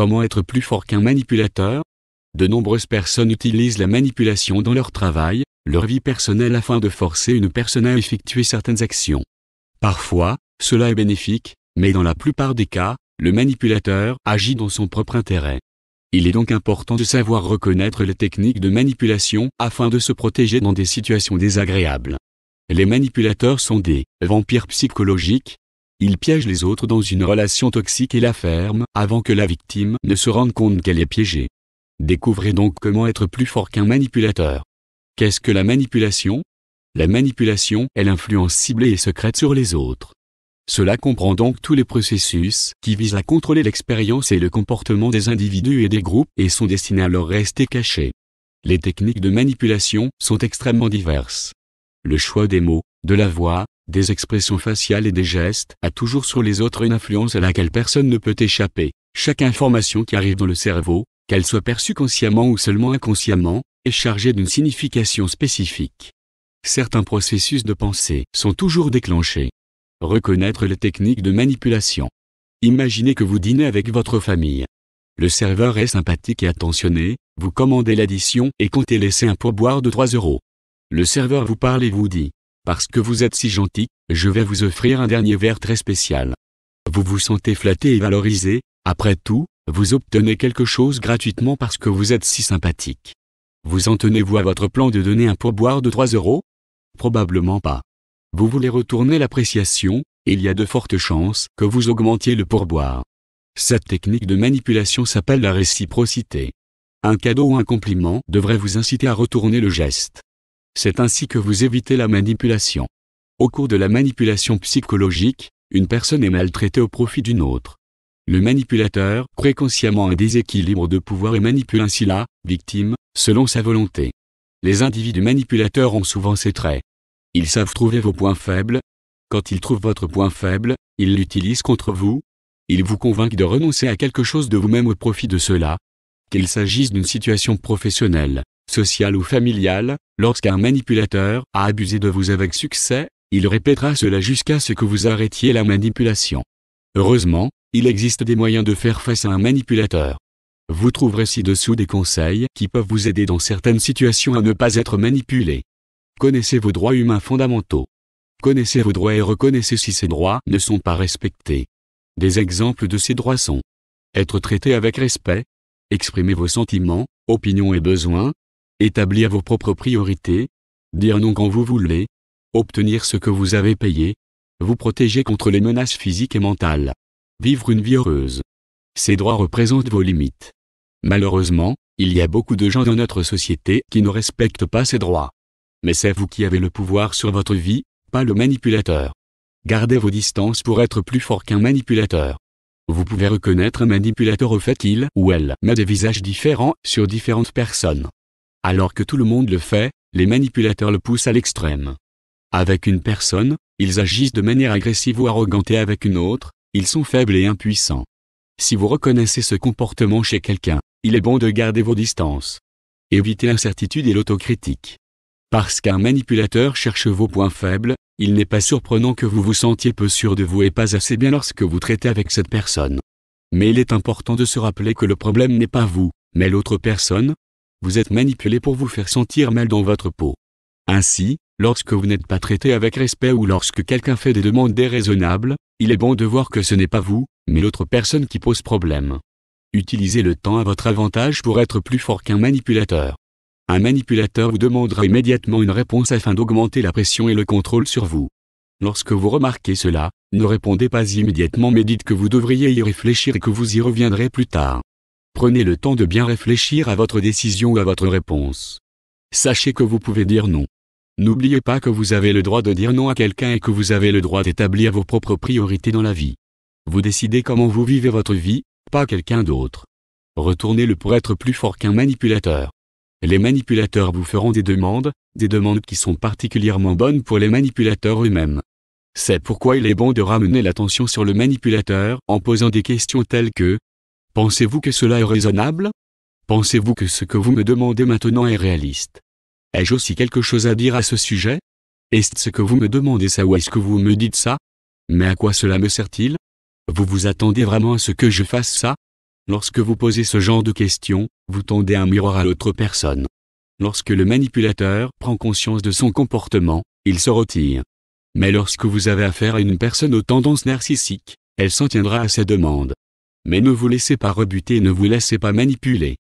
Comment être plus fort qu'un manipulateur? De nombreuses personnes utilisent la manipulation dans leur travail, leur vie personnelle afin de forcer une personne à effectuer certaines actions. Parfois, cela est bénéfique, mais dans la plupart des cas, le manipulateur agit dans son propre intérêt. Il est donc important de savoir reconnaître les techniques de manipulation afin de se protéger dans des situations désagréables. Les manipulateurs sont des vampires psychologiques. Ils piègent les autres dans une relation toxique et la ferment avant que la victime ne se rende compte qu'elle est piégée. Découvrez donc comment être plus fort qu'un manipulateur. Qu'est-ce que la manipulation? La manipulation est l'influence ciblée et secrète sur les autres. Cela comprend donc tous les processus qui visent à contrôler l'expérience et le comportement des individus et des groupes et sont destinés à leur rester cachés. Les techniques de manipulation sont extrêmement diverses. Le choix des mots, de la voix, des expressions faciales et des gestes a toujours sur les autres une influence à laquelle personne ne peut échapper. Chaque information qui arrive dans le cerveau, qu'elle soit perçue consciemment ou seulement inconsciemment, est chargée d'une signification spécifique. Certains processus de pensée sont toujours déclenchés. Reconnaître les techniques de manipulation. Imaginez que vous dînez avec votre famille. Le serveur est sympathique et attentionné, vous commandez l'addition et comptez laisser un pourboire de 3 €. Le serveur vous parle et vous dit « Parce que vous êtes si gentil, je vais vous offrir un dernier verre très spécial. » Vous vous sentez flatté et valorisé, après tout, vous obtenez quelque chose gratuitement parce que vous êtes si sympathique. Vous en tenez-vous à votre plan de donner un pourboire de 3 €? Probablement pas. Vous voulez retourner l'appréciation, et il y a de fortes chances que vous augmentiez le pourboire. Cette technique de manipulation s'appelle la réciprocité. Un cadeau ou un compliment devrait vous inciter à retourner le geste. C'est ainsi que vous évitez la manipulation. Au cours de la manipulation psychologique, une personne est maltraitée au profit d'une autre. Le manipulateur crée consciemment un déséquilibre de pouvoir et manipule ainsi la victime, selon sa volonté. Les individus manipulateurs ont souvent ces traits. Ils savent trouver vos points faibles. Quand ils trouvent votre point faible, ils l'utilisent contre vous. Ils vous convainquent de renoncer à quelque chose de vous-même au profit de cela. Qu'il s'agisse d'une situation professionnelle, sociale ou familiale, lorsqu'un manipulateur a abusé de vous avec succès, il répétera cela jusqu'à ce que vous arrêtiez la manipulation. Heureusement, il existe des moyens de faire face à un manipulateur. Vous trouverez ci-dessous des conseils qui peuvent vous aider dans certaines situations à ne pas être manipulé. Connaissez vos droits humains fondamentaux. Connaissez vos droits et reconnaissez si ces droits ne sont pas respectés. Des exemples de ces droits sont être traité avec respect, exprimer vos sentiments, opinions et besoins, établir vos propres priorités, dire non quand vous voulez, obtenir ce que vous avez payé, vous protéger contre les menaces physiques et mentales, vivre une vie heureuse. Ces droits représentent vos limites. Malheureusement, il y a beaucoup de gens dans notre société qui ne respectent pas ces droits. Mais c'est vous qui avez le pouvoir sur votre vie, pas le manipulateur. Gardez vos distances pour être plus fort qu'un manipulateur. Vous pouvez reconnaître un manipulateur au fait qu'il ou elle met des visages différents sur différentes personnes. Alors que tout le monde le fait, les manipulateurs le poussent à l'extrême. Avec une personne, ils agissent de manière agressive ou arrogante et avec une autre, ils sont faibles et impuissants. Si vous reconnaissez ce comportement chez quelqu'un, il est bon de garder vos distances. Évitez l'incertitude et l'autocritique. Parce qu'un manipulateur cherche vos points faibles, il n'est pas surprenant que vous vous sentiez peu sûr de vous et pas assez bien lorsque vous traitez avec cette personne. Mais il est important de se rappeler que le problème n'est pas vous, mais l'autre personne. Vous êtes manipulé pour vous faire sentir mal dans votre peau. Ainsi, lorsque vous n'êtes pas traité avec respect ou lorsque quelqu'un fait des demandes déraisonnables, il est bon de voir que ce n'est pas vous, mais l'autre personne qui pose problème. Utilisez le temps à votre avantage pour être plus fort qu'un manipulateur. Un manipulateur vous demandera immédiatement une réponse afin d'augmenter la pression et le contrôle sur vous. Lorsque vous remarquez cela, ne répondez pas immédiatement mais dites que vous devriez y réfléchir et que vous y reviendrez plus tard. Prenez le temps de bien réfléchir à votre décision ou à votre réponse. Sachez que vous pouvez dire non. N'oubliez pas que vous avez le droit de dire non à quelqu'un et que vous avez le droit d'établir vos propres priorités dans la vie. Vous décidez comment vous vivez votre vie, pas quelqu'un d'autre. Retournez-le pour être plus fort qu'un manipulateur. Les manipulateurs vous feront des demandes qui sont particulièrement bonnes pour les manipulateurs eux-mêmes. C'est pourquoi il est bon de ramener l'attention sur le manipulateur en posant des questions telles que « Pensez-vous que cela est raisonnable ? Pensez-vous que ce que vous me demandez maintenant est réaliste ? Ai-je aussi quelque chose à dire à ce sujet ? Est-ce ce que vous me demandez ça ou est-ce que vous me dites ça ? Mais à quoi cela me sert-il ? Vous vous attendez vraiment à ce que je fasse ça ? Lorsque vous posez ce genre de questions, vous tendez un miroir à l'autre personne. Lorsque le manipulateur prend conscience de son comportement, il se retire. Mais lorsque vous avez affaire à une personne aux tendances narcissiques, elle s'en tiendra à ses demandes. Mais ne vous laissez pas rebuter et ne vous laissez pas manipuler.